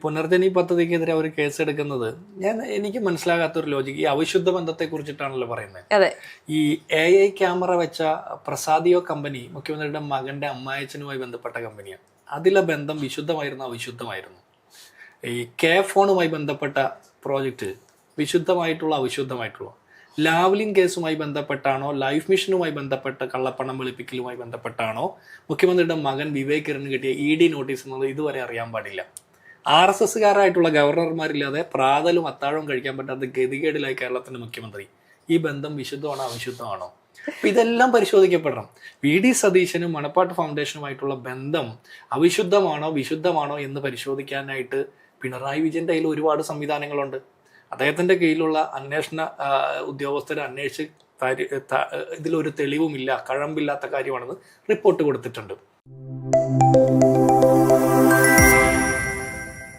പുനർജനി പദ്ധതിക്കെതിരെ അവർ കേസെടുക്കുന്നത് എനിക്ക് മനസ്സിലാകാത്തൊരു ലോജിക്ക്, ഈ അവിശുദ്ധ ബന്ധത്തെ കുറിച്ചിട്ടാണല്ലോ പറയുന്നത്. ഈ AI ക്യാമറ വെച്ച പ്രസാദിയോ കമ്പനി മുഖ്യമന്ത്രിയുടെ മകന്റെ അമ്മായച്ചനുമായി ബന്ധപ്പെട്ട കമ്പനിയാണ്. അതിലെ ബന്ധം വിശുദ്ധമായിരുന്നു അവിശുദ്ധമായിരുന്നു? ഈ ഫോണുമായി ബന്ധപ്പെട്ട പ്രോജക്റ്റ് വിശുദ്ധമായിട്ടുള്ള അവിശുദ്ധമായിട്ടുള്ള? ലാവ്ലിൻ കേസുമായി ബന്ധപ്പെട്ടാണോ, ലൈഫ് മിഷനുമായി ബന്ധപ്പെട്ട കള്ളപ്പണം വെളുപ്പിക്കലുമായി ബന്ധപ്പെട്ടാണോ മുഖ്യമന്ത്രിയുടെ മകൻ വിവേക് കിരണ് കിട്ടിയ ED നോട്ടീസ് എന്നത് ഇതുവരെ അറിയാൻ പാടില്ല. RSSകാരായിട്ടുള്ള ഗവർണർമാരില്ലാതെ പ്രാതലും അത്താഴവും കഴിക്കാൻ പറ്റാത്ത ഗതികേടിലായി കേരളത്തിന്റെ മുഖ്യമന്ത്രി. ഈ ബന്ധം വിശുദ്ധമാണോ അവിശുദ്ധമാണോ? ഇതെല്ലാം പരിശോധിക്കപ്പെടണം. VD സതീശനും മണപ്പാട്ട് ഫൗണ്ടേഷനുമായിട്ടുള്ള ബന്ധം അവിശുദ്ധമാണോ വിശുദ്ധമാണോ എന്ന് പരിശോധിക്കാനായിട്ട് പിണറായി വിജയന്റെ കയ്യിൽ ഒരുപാട് സംവിധാനങ്ങളുണ്ട്. അദ്ദേഹത്തിന്റെ കീഴിലുള്ള അന്വേഷണ ഉദ്യോഗസ്ഥരെ അന്വേഷിച്ച് ഇതിലൊരു തെളിവുമില്ല, കഴമ്പില്ലാത്ത കാര്യമാണെന്ന് റിപ്പോർട്ട് കൊടുത്തിട്ടുണ്ട്.